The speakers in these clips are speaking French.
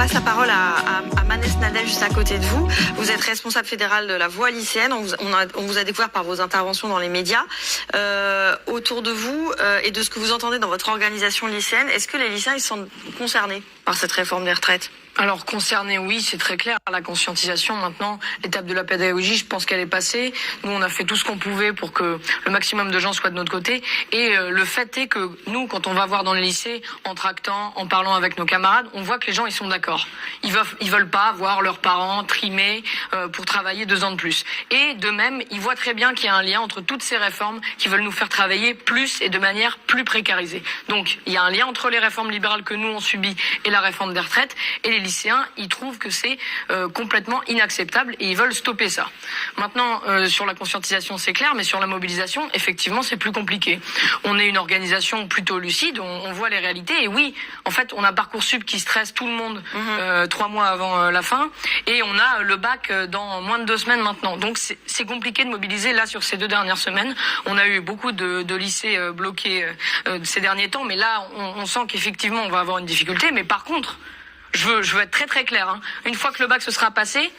passe la parole à Manès Nadel, juste à côté de vous. Vous êtes responsable fédéral de la voix lycéenne. On vous a découvert par vos interventions dans les médias. Autour de vous et de ce que vous entendez dans votre organisation lycéenne, est-ce que les lycéens ils sont concernés par cette réforme des retraites ? Alors concernés, oui, c'est très clair. La conscientisation, maintenant, l'étape de la pédagogie, je pense qu'elle est passée. Nous, on a fait tout ce qu'on pouvait pour que le maximum de gens soient de notre côté. Et le fait est que nous, quand on va voir dans le lycée, en tractant, en parlant avec nos camarades, on voit que les gens, ils sont d'accord. Ils veulent pas voir leurs parents trimés pour travailler 2 ans de plus. Et de même, ils voient très bien qu'il y a un lien entre toutes ces réformes qui veulent nous faire travailler plus et de manière plus précarisée. Donc, il y a un lien entre les réformes libérales que nous, on subit et la réforme des retraites. Et les lycéens, ils trouvent que c'est complètement inacceptable et ils veulent stopper ça. Maintenant, sur la conscientisation, c'est clair, mais sur la mobilisation, effectivement, c'est plus compliqué. On est une organisation plutôt lucide, on voit les réalités et oui, en fait, on a Parcoursup qui stresse tout le monde 3 mois avant la fin et on a le bac dans moins de 2 semaines maintenant. Donc, c'est compliqué de mobiliser. Là, sur ces 2 dernières semaines, on a eu beaucoup de lycées bloqués ces derniers temps, mais là, on sent qu'effectivement, on va avoir une difficulté. Mais par contre, je veux être très très clair. Une fois que le bac se sera passé,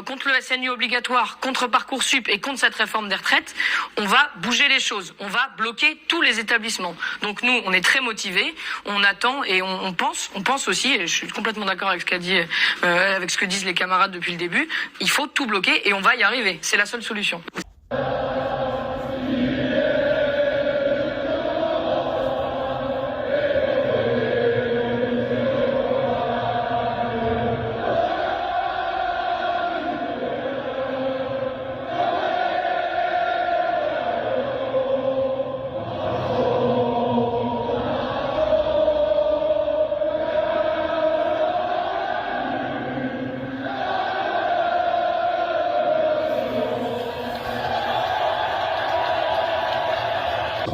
contre le SNU obligatoire, contre Parcoursup et contre cette réforme des retraites, on va bouger les choses. On va bloquer tous les établissements. Donc nous, on est très motivés, on attend et on pense aussi, et je suis complètement d'accord avec avec ce que disent les camarades depuis le début, il faut tout bloquer et on va y arriver. C'est la seule solution.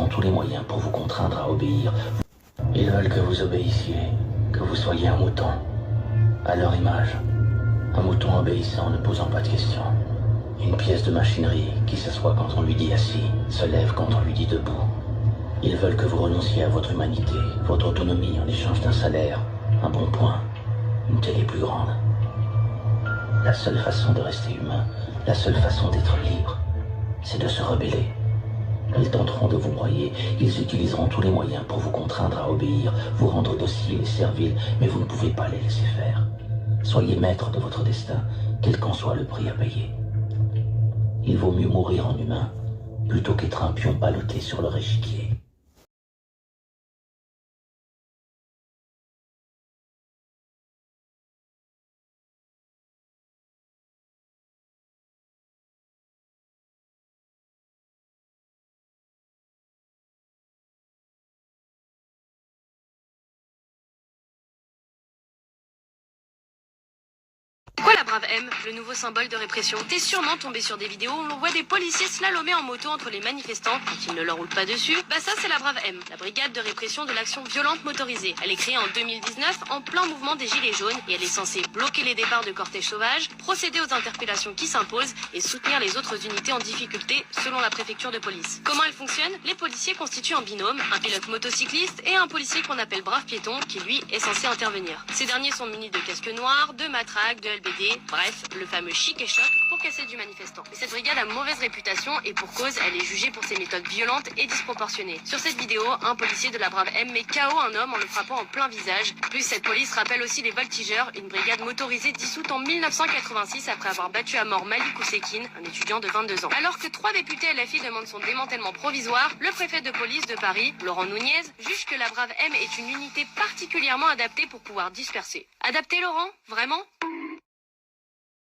Tous les moyens pour vous contraindre à obéir. Ils veulent que vous obéissiez, que vous soyez un mouton, à leur image. Un mouton obéissant, ne posant pas de questions. Une pièce de machinerie qui s'assoit quand on lui dit assis, se lève quand on lui dit debout. Ils veulent que vous renonciez à votre humanité, votre autonomie en échange d'un salaire, un bon point, une télé plus grande. La seule façon de rester humain, la seule façon d'être libre, c'est de se rebeller. Ils tenteront de vous broyer, ils utiliseront tous les moyens pour vous contraindre à obéir, vous rendre docile et servile, mais vous ne pouvez pas les laisser faire. Soyez maître de votre destin, quel qu'en soit le prix à payer. Il vaut mieux mourir en humain, plutôt qu'être un pion ballotté sur leur échiquier. Quoi la brave M, le nouveau symbole de répression? T'es sûrement tombé sur des vidéos où l'on voit des policiers slalomer en moto entre les manifestants quand ils ne leur roulent pas dessus. Bah ça c'est la brave M, la brigade de répression de l'action violente motorisée. Elle est créée en 2019 en plein mouvement des Gilets jaunes et elle est censée bloquer les départs de cortèges sauvages, procéder aux interpellations qui s'imposent et soutenir les autres unités en difficulté selon la préfecture de police. Comment elle fonctionne? Les policiers constituent un binôme, un pilote motocycliste et un policier qu'on appelle brave piéton qui lui est censé intervenir. Ces derniers sont munis de casques noirs, de matraques, de LBD, bref, le fameux chic et choc pour casser du manifestant. Mais cette brigade a mauvaise réputation et pour cause, elle est jugée pour ses méthodes violentes et disproportionnées. Sur cette vidéo, un policier de la brave M met KO un homme en le frappant en plein visage. Plus, cette police rappelle aussi les Voltigeurs, une brigade motorisée dissoute en 1986 après avoir battu à mort Malik Oussekine, un étudiant de 22 ans. Alors que 3 députés LFI demandent son démantèlement provisoire, le préfet de police de Paris, Laurent Nunez, juge que la brave M est une unité particulièrement adaptée pour pouvoir disperser. Adapté, Laurent? Vraiment?